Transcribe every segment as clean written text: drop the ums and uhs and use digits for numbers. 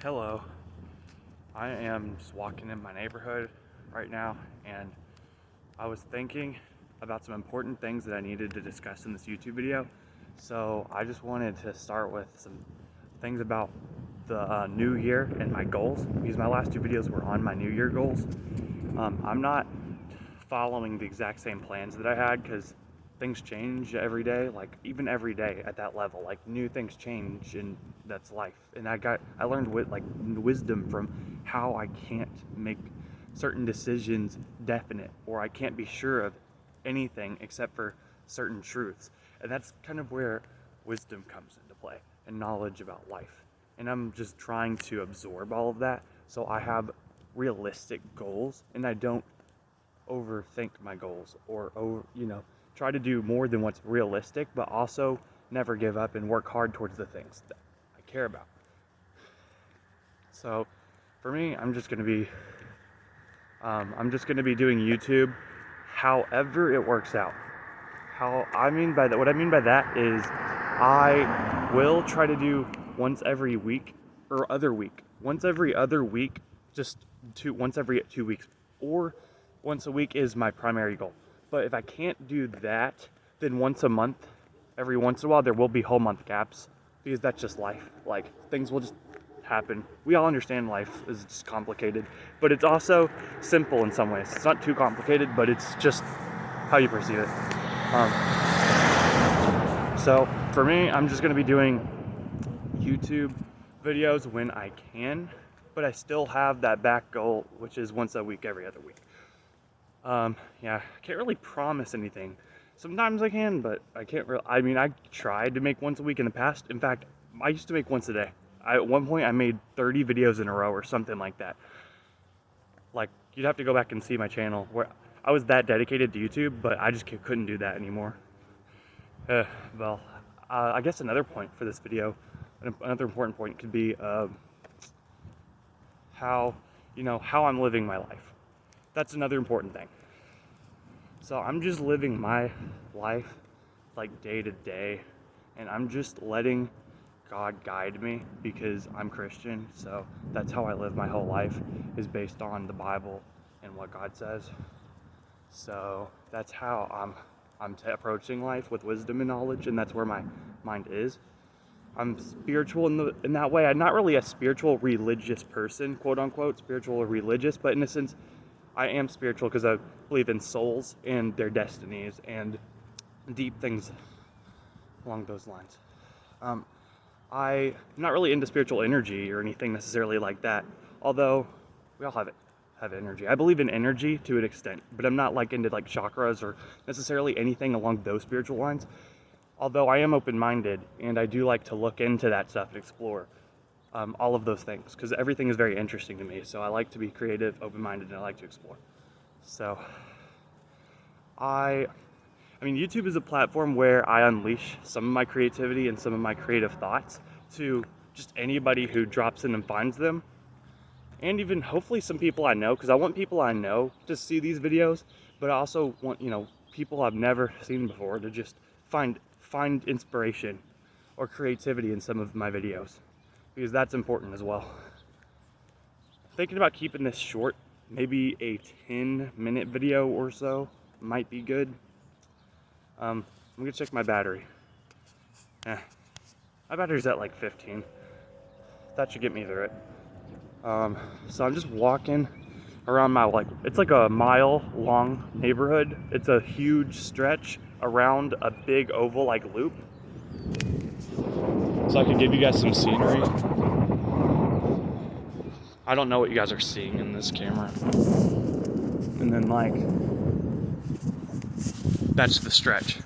Hello, I am just walking in my neighborhood right now, and I was thinking about some important things that I needed to discuss in this YouTube video. So I just wanted to start with some things about the new year and my goals, because my last two videos were on my new year goals. I'm not following the exact same plans that I had because things change every day, like even every day at that level, like new things change, and that's life. And I learned with like wisdom from how I can't make certain decisions definite, or I can't be sure of anything except for certain truths. And that's kind of where wisdom comes into play, and knowledge about life. And I'm just trying to absorb all of that so I have realistic goals and I don't overthink my goals, or try to do more than what's realistic, but also never give up and work hard towards the things that I care about. So for me, I'm just going to be doing YouTube however it works out. What I mean by that is I will try to do once every week or other week, once every other week, once every 2 weeks, or once a week is my primary goal. But if I can't do that, then once a month, every once in a while, there will be whole month gaps, because that's just life. Like, things will just happen. We all understand life is just complicated, but it's also simple in some ways. It's not too complicated, but it's just how you perceive it. So for me, I'm just going to be doing YouTube videos when I can, but I still have that back goal, which is once a week, every other week. I can't really promise anything. Sometimes I can, but I can't really. I mean, I tried to make once a week in the past. In fact, I used to make once a day. At one point, I made 30 videos in a row or something like that. Like, you'd have to go back and see my channel where I was that dedicated to YouTube, but I just couldn't do that anymore. I guess another point for this video, another important point could be how I'm living my life. That's another important thing. So I'm just living my life like day to day, and I'm just letting God guide me because I'm Christian. So that's how I live my whole life, is based on the Bible and what God says. So that's how I'm approaching life, with wisdom and knowledge, and that's where my mind is. I'm spiritual in that way. I'm not really a spiritual religious person, quote unquote, spiritual or religious, but in a sense, I am spiritual because I believe in souls and their destinies and deep things along those lines. I'm not really into spiritual energy or anything necessarily like that, although we all have energy. I believe in energy to an extent, but I'm not like into like chakras or necessarily anything along those spiritual lines. Although I am open-minded, and I do like to look into that stuff and explore all of those things, because everything is very interesting to me. So I like to be creative, open-minded, and I like to explore. So I mean, YouTube is a platform where I unleash some of my creativity and some of my creative thoughts to just anybody who drops in and finds them, and even hopefully some people I know, because I want people I know to see these videos, but I also want people I've never seen before to just find inspiration or creativity in some of my videos, because that's important as well. Thinking about keeping this short, maybe a 10-minute video or so might be good. I'm gonna check my battery. My battery's at like 15. That should get me through it. So I'm just walking around it's like a mile long neighborhood. It's a huge stretch around a big oval like loop. So I can give you guys some scenery. I don't know what you guys are seeing in this camera. And then that's the stretch.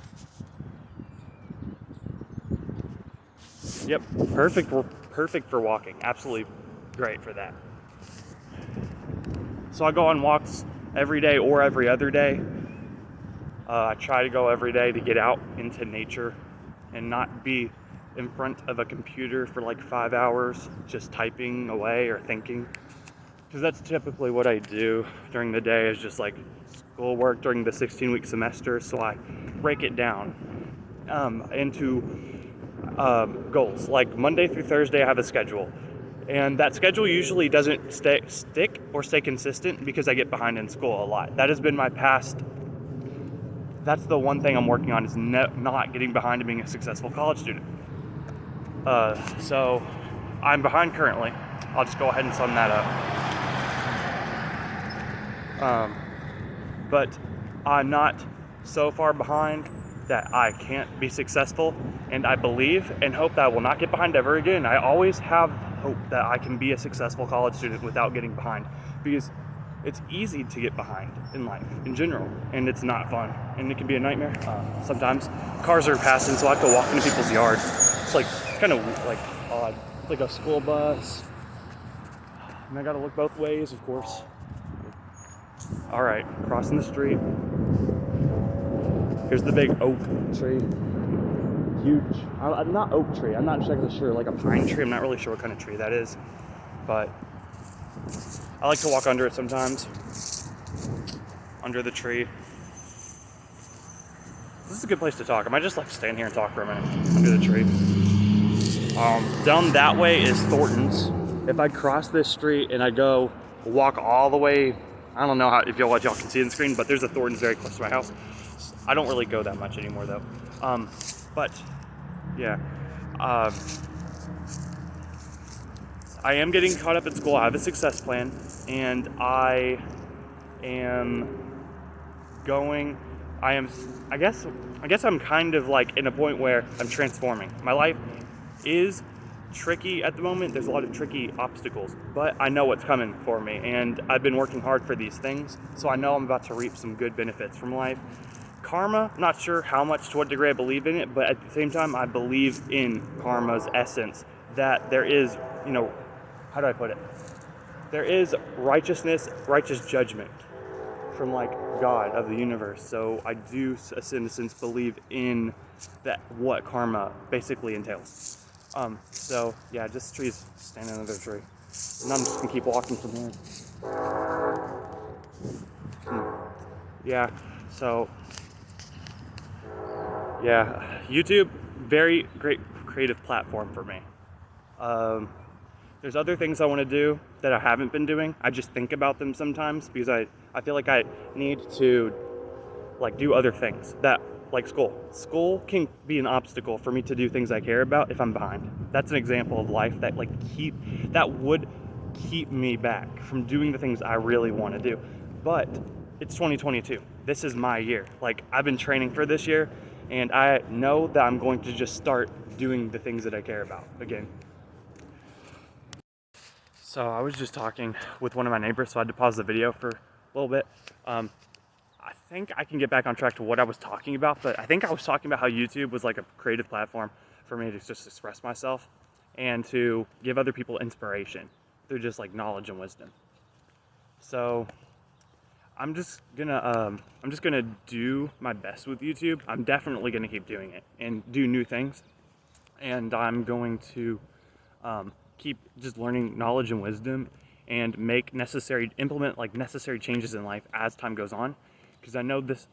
Yep, perfect for walking. Absolutely great for that. So I go on walks every day or every other day. I try to go every day to get out into nature and not be in front of a computer for like 5 hours just typing away or thinking, because that's typically what I do during the day, is just like schoolwork during the 16-week semester. So I break it down into goals. Like Monday through Thursday I have a schedule. And that schedule usually doesn't stick or stay consistent because I get behind in school a lot. That has been my past. That's the one thing I'm working on, is not getting behind and being a successful college student. So I'm behind currently. I'll just go ahead and sum that up. But I'm not so far behind that I can't be successful, and I believe and hope that I will not get behind ever again. I always have hope that I can be a successful college student without getting behind, because it's easy to get behind in life in general, and it's not fun, and it can be a nightmare. Sometimes cars are passing, so I have to walk into people's yards. It's like kind of like odd. It's like a school bus, and I gotta look both ways, of course. All right, crossing the street. Here's the big oak tree. Huge. Not oak tree. I'm not exactly sure. Like a pine tree. I'm not really sure what kind of tree that is. But I like to walk under it sometimes. Under the tree. This is a good place to talk. I might just like stand here and talk for a minute. Under the tree. Down that way is Thornton's. If I cross this street and I go walk all the way, I don't know if y'all can see in the screen, but there's a Thornton's very close to my house. I don't really go that much anymore though. But yeah, I am getting caught up in school. I have a success plan, and I guess I'm kind of like in a point where I'm transforming. My life is tricky at the moment. There's a lot of tricky obstacles, but I know what's coming for me, and I've been working hard for these things, so I know I'm about to reap some good benefits from life. Karma, not sure how much, to what degree I believe in it, but at the same time, I believe in karma's essence, that there is, how do I put it? There is righteousness, righteous judgment from like God of the universe. So I do, in a sense, believe in that, what karma basically entails. So yeah, just trees, standing under a tree. And I'm just gonna keep walking from here. Yeah, so yeah, YouTube, very great creative platform for me. There's other things I want to do that I haven't been doing. I just think about them sometimes because I feel like I need to like do other things that, like school. School can be an obstacle for me to do things I care about if I'm behind. That's an example of life that would keep me back from doing the things I really want to do. But it's 2022. This is my year. Like, I've been training for this year, and I know that I'm going to just start doing the things that I care about again. So I was just talking with one of my neighbors, so I had to pause the video for a little bit. I think I can get back on track to what I was talking about, but I think I was talking about how YouTube was like a creative platform for me to just express myself and to give other people inspiration through just like knowledge and wisdom. So I'm just gonna do my best with YouTube. I'm definitely gonna keep doing it and do new things, and I'm going to keep just learning knowledge and wisdom and implement like necessary changes in life as time goes on, because I know this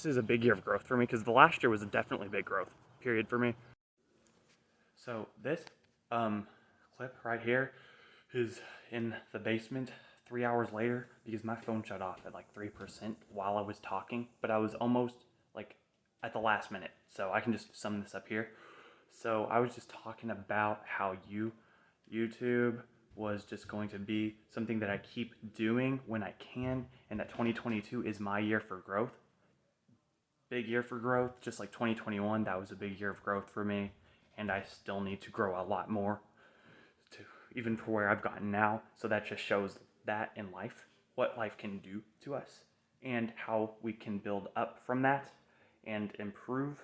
is a big year of growth for me, because the last year was a definitely big growth period for me. So this clip right here is in the basement 3 hours later because my phone shut off at like 3% while I was talking, but I was almost like at the last minute. So I can just sum this up here. So I was just talking about how YouTube was just going to be something that I keep doing when I can, and that 2022 is my year for growth. Big year for growth, just like 2021, that was a big year of growth for me, and I still need to grow a lot more to even for where I've gotten now. So that just shows that in life, what life can do to us, and how we can build up from that and improve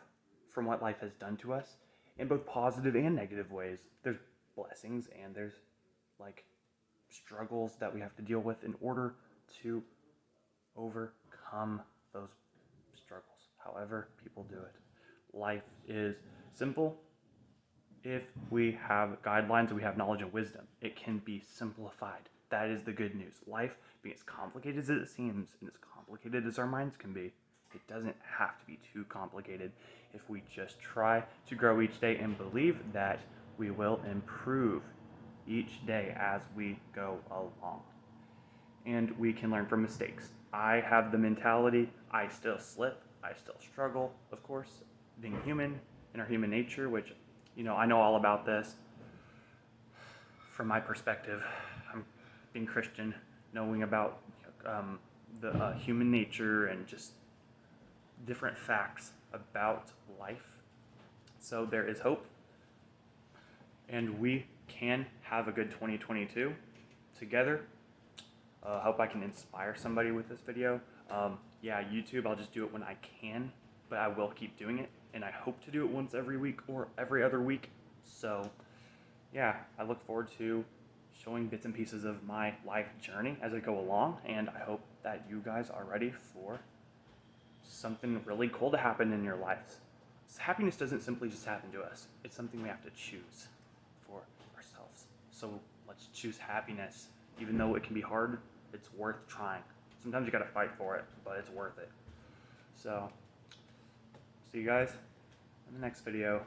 from what life has done to us in both positive and negative ways. There's blessings and there's like struggles that we have to deal with in order to overcome those struggles. However people do it. Life is simple if we have guidelines and we have knowledge and wisdom. It can be simplified. That is the good news. Life, being as complicated as it seems and as complicated as our minds can be, it doesn't have to be too complicated if we just try to grow each day and believe that we will improve each day as we go along. And we can learn from mistakes. I have the mentality, I still slip, I still struggle, of course, being human in our human nature, which, I know all about this. From my perspective, I'm being Christian, knowing about the human nature and just different facts about life. So there is hope, and we can have a good 2022 together. I hope I can inspire somebody with this video. Yeah, YouTube, I'll just do it when I can, but I will keep doing it, and I hope to do it once every week or every other week. So yeah, I look forward to showing bits and pieces of my life journey as I go along, and I hope that you guys are ready for something really cool to happen in your lives. So happiness doesn't simply just happen to us. It's something we have to choose for ourselves. So let's choose happiness. Even though it can be hard, it's worth trying. Sometimes you gotta fight for it, but it's worth it. So, see you guys in the next video.